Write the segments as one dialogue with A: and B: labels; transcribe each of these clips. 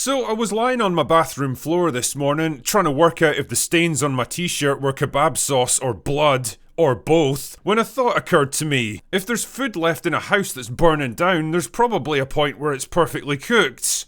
A: So I was lying on my bathroom floor this morning, trying to work out if the stains on my t-shirt were kebab sauce or blood, or both, when a thought occurred to me. If there's food left in a house that's burning down, there's probably a point where it's perfectly cooked.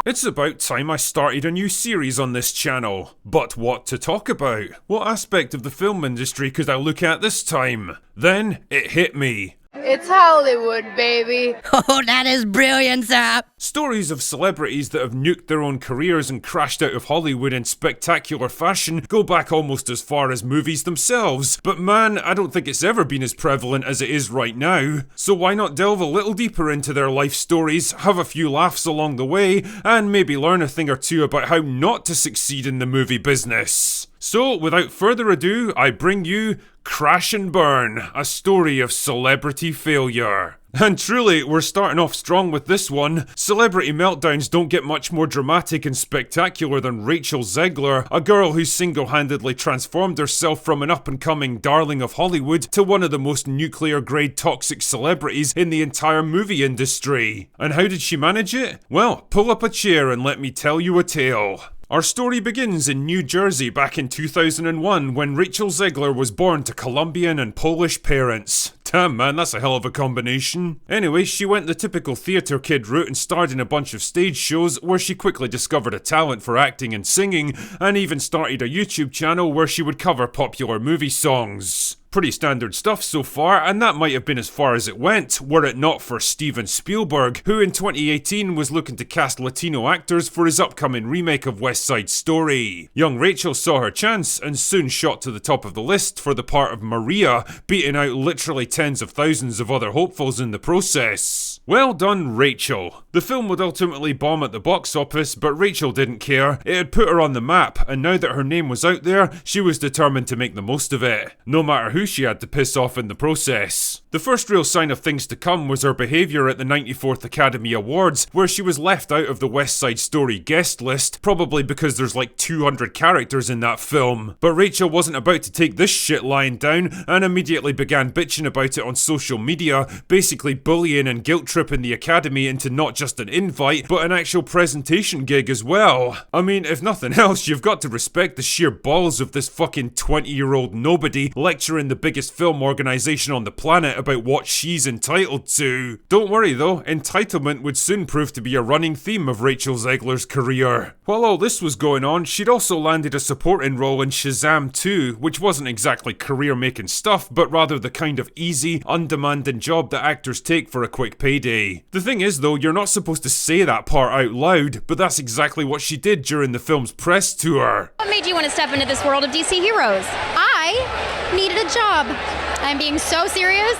A: It's about time I started a new series on this channel. But what to talk about? What aspect of the film industry could I look at this time? Then it hit me.
B: It's Hollywood, baby.
C: Oh, that is brilliant, sir.
A: Stories of celebrities that have nuked their own careers and crashed out of Hollywood in spectacular fashion go back almost as far as movies themselves. But man, I don't think it's ever been as prevalent as it is right now. So why not delve a little deeper into their life stories, have a few laughs along the way, and maybe learn a thing or two about how not to succeed in the movie business. So, without further ado, I bring you Crash and Burn, a story of celebrity failure. And truly, we're starting off strong with this one. Celebrity meltdowns don't get much more dramatic and spectacular than Rachel Zegler, a girl who single-handedly transformed herself from an up-and-coming darling of Hollywood to one of the most nuclear-grade toxic celebrities in the entire movie industry. And how did she manage it? Well, pull up a chair and let me tell you a tale. Our story begins in New Jersey back in 2001 when Rachel Zegler was born to Colombian and Polish parents. Damn man, that's a hell of a combination. Anyway, she went the typical theatre kid route and starred in a bunch of stage shows where she quickly discovered a talent for acting and singing, and even started a YouTube channel where she would cover popular movie songs. Pretty standard stuff so far, and that might have been as far as it went, were it not for Steven Spielberg, who in 2018 was looking to cast Latino actors for his upcoming remake of West Side Story. Young Rachel saw her chance and soon shot to the top of the list for the part of Maria, beating out literally tens of thousands of other hopefuls in the process. Well done, Rachel. The film would ultimately bomb at the box office, but Rachel didn't care. It had put her on the map, and now that her name was out there, she was determined to make the most of it, no matter who she had to piss off in the process. The first real sign of things to come was her behaviour at the 94th Academy Awards, where she was left out of the West Side Story guest list, probably because there's like 200 characters in that film. But Rachel wasn't about to take this shit lying down, and immediately began bitching about it on social media, basically bullying and guilt-tripping the Academy into not just an invite, but an actual presentation gig as well. I mean, if nothing else, you've got to respect the sheer balls of this fucking 20-year-old nobody lecturing the biggest film organisation on the planet about what she's entitled to. Don't worry though, entitlement would soon prove to be a running theme of Rachel Zegler's career. While all this was going on, she'd also landed a supporting role in Shazam 2, which wasn't exactly career-making stuff, but rather the kind of easy, undemanding job that actors take for a quick payday. The thing is though, you're not supposed to say that part out loud, but that's exactly what she did during the film's press tour.
D: What made you want to step into this world of DC heroes? I needed a job. I'm being so serious.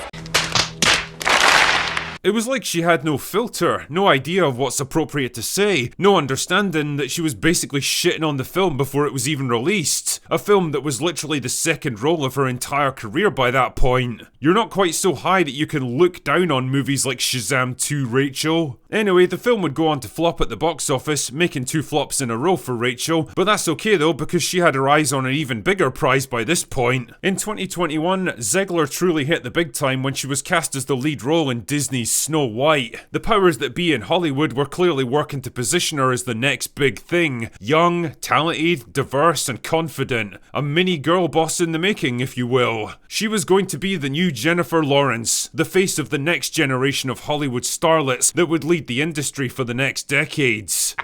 A: It was like she had no filter, no idea of what's appropriate to say, no understanding that she was basically shitting on the film before it was even released. A film that was literally the second role of her entire career by that point. You're not quite so high that you can look down on movies like Shazam 2, Rachel. Anyway, the film would go on to flop at the box office, making 2 flops in a row for Rachel, but that's okay though because she had her eyes on an even bigger prize by this point. In 2021, Zegler truly hit the big time when she was cast as the lead role in Disney's Snow White. The powers that be in Hollywood were clearly working to position her as the next big thing. Young, talented, diverse and confident. A mini girl boss in the making, if you will. She was going to be the new Jennifer Lawrence, the face of the next generation of Hollywood starlets that would lead the industry for the next decades.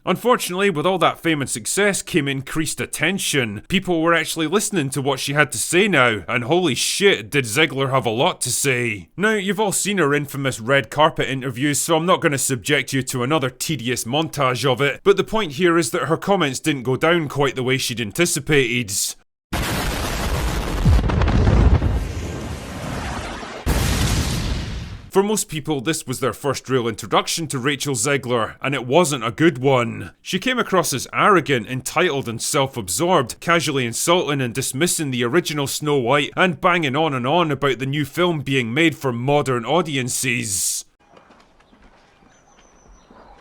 A: Unfortunately, with all that fame and success came increased attention. People were actually listening to what she had to say now, and holy shit, did Zegler have a lot to say. Now, you've all seen her infamous red carpet interviews, so I'm not going to subject you to another tedious montage of it, but the point here is that her comments didn't go down quite the way she'd anticipated. For most people, this was their first real introduction to Rachel Zegler, and it wasn't a good one. She came across as arrogant, entitled and self-absorbed, casually insulting and dismissing the original Snow White, and banging on about the new film being made for modern audiences.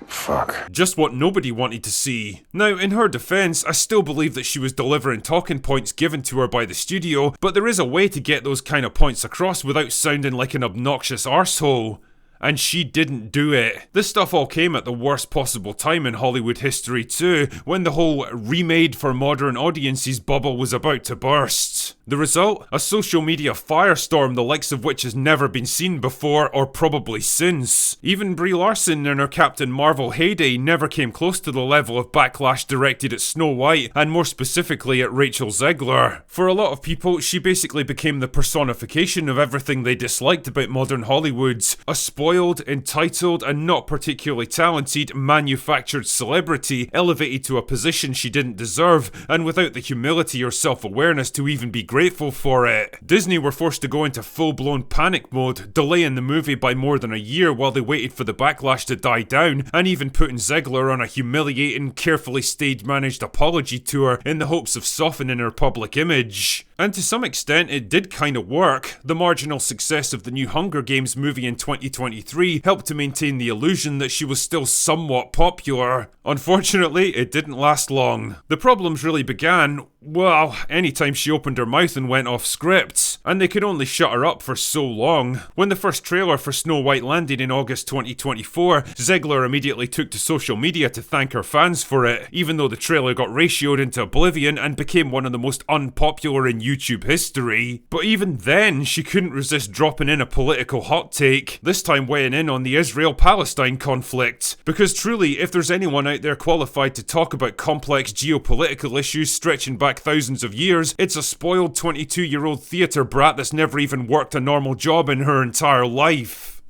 E: Fuck.
A: Just what nobody wanted to see. Now, in her defense, I still believe that she was delivering talking points given to her by the studio, but there is a way to get those kind of points across without sounding like an obnoxious arsehole. And she didn't do it. This stuff all came at the worst possible time in Hollywood history too, when the whole remade for modern audiences bubble was about to burst. The result? A social media firestorm the likes of which has never been seen before or probably since. Even Brie Larson in her Captain Marvel heyday never came close to the level of backlash directed at Snow White, and more specifically at Rachel Zegler. For a lot of people, she basically became the personification of everything they disliked about modern Hollywood. A spoiled, entitled, and not particularly talented manufactured celebrity elevated to a position she didn't deserve, and without the humility or self-awareness to even be grateful for it. Disney were forced to go into full-blown panic mode, delaying the movie by more than a year while they waited for the backlash to die down, and even putting Zegler on a humiliating, carefully stage-managed apology tour in the hopes of softening her public image. And to some extent, it did kind of work. The marginal success of the new Hunger Games movie in 2023 helped to maintain the illusion that she was still somewhat popular. Unfortunately, it didn't last long. The problems really began, well, anytime she opened her mouth and went off script. And they could only shut her up for so long. When the first trailer for Snow White landed in August 2024, Zegler immediately took to social media to thank her fans for it, even though the trailer got ratioed into oblivion and became one of the most unpopular in YouTube history. But even then, she couldn't resist dropping in a political hot take, this time weighing in on the Israel-Palestine conflict. Because truly, if there's anyone out there qualified to talk about complex geopolitical issues stretching back thousands of years, it's a spoiled 22-year-old theatre brat that's never even worked a normal job in her entire life.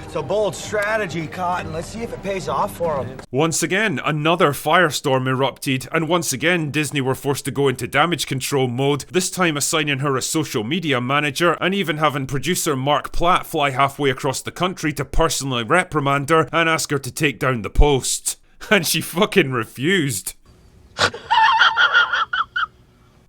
E: It's a bold strategy, Cotton. Let's see if it pays off for him.
A: Once again, another firestorm erupted, and once again Disney were forced to go into damage control mode, this time assigning her a social media manager, and even having producer Mark Platt fly halfway across the country to personally reprimand her and ask her to take down the post. And she fucking refused.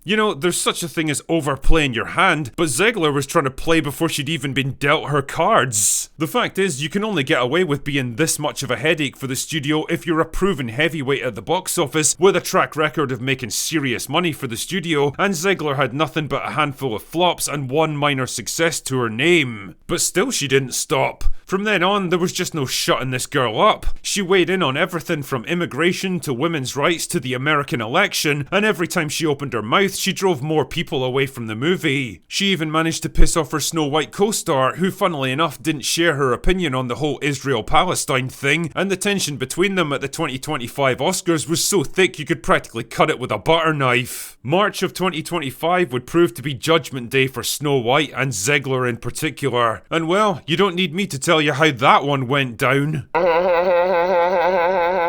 A: You know, there's such a thing as overplaying your hand, but Zegler was trying to play before she'd even been dealt her cards. The fact is, you can only get away with being this much of a headache for the studio if you're a proven heavyweight at the box office with a track record of making serious money for the studio, and Zegler had nothing but a handful of flops and one minor success to her name. But still she didn't stop. From then on, there was just no shutting this girl up. She weighed in on everything from immigration to women's rights to the American election, and every time she opened her mouth, she drove more people away from the movie. She even managed to piss off her Snow White co-star, who funnily enough didn't share her opinion on the whole Israel-Palestine thing, and the tension between them at the 2025 Oscars was so thick you could practically cut it with a butter knife. March of 2025 would prove to be Judgment Day for Snow White and Zegler in particular. And well, you don't need me to tell you how that one went down.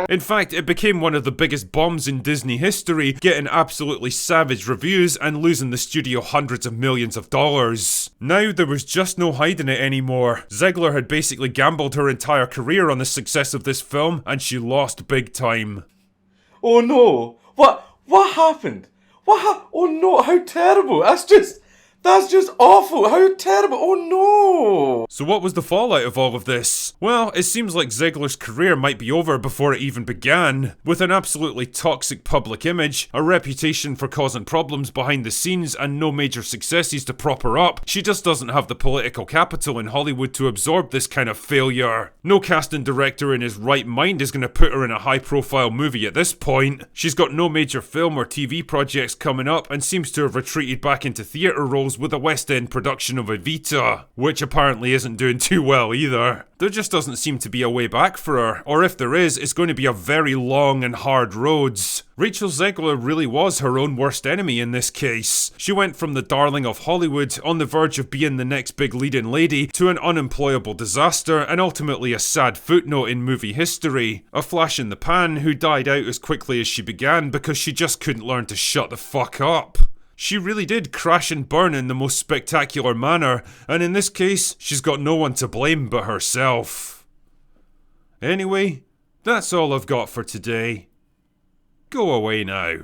A: In fact, it became one of the biggest bombs in Disney history, getting absolutely savage reviews and losing the studio hundreds of millions of dollars. Now there was just no hiding it anymore. Zegler had basically gambled her entire career on the success of this film, and she lost big time.
F: Oh no! What happened? Oh no, how terrible! That's just awful! How terrible! Oh no!
A: So what was the fallout of all of this? Well, it seems like Zegler's career might be over before it even began. With an absolutely toxic public image, a reputation for causing problems behind the scenes, and no major successes to prop her up, she just doesn't have the political capital in Hollywood to absorb this kind of failure. No casting director in his right mind is going to put her in a high-profile movie at this point. She's got no major film or TV projects coming up, and seems to have retreated back into theatre roles with a West End production of Evita, which apparently isn't doing too well either. There just doesn't seem to be a way back for her, or if there is, it's going to be a very long and hard road. Rachel Zegler really was her own worst enemy in this case. She went from the darling of Hollywood, on the verge of being the next big leading lady, to an unemployable disaster and ultimately a sad footnote in movie history. A flash in the pan who died out as quickly as she began because she just couldn't learn to shut the fuck up. She really did crash and burn in the most spectacular manner, and in this case, she's got no one to blame but herself. Anyway, that's all I've got for today. Go away now.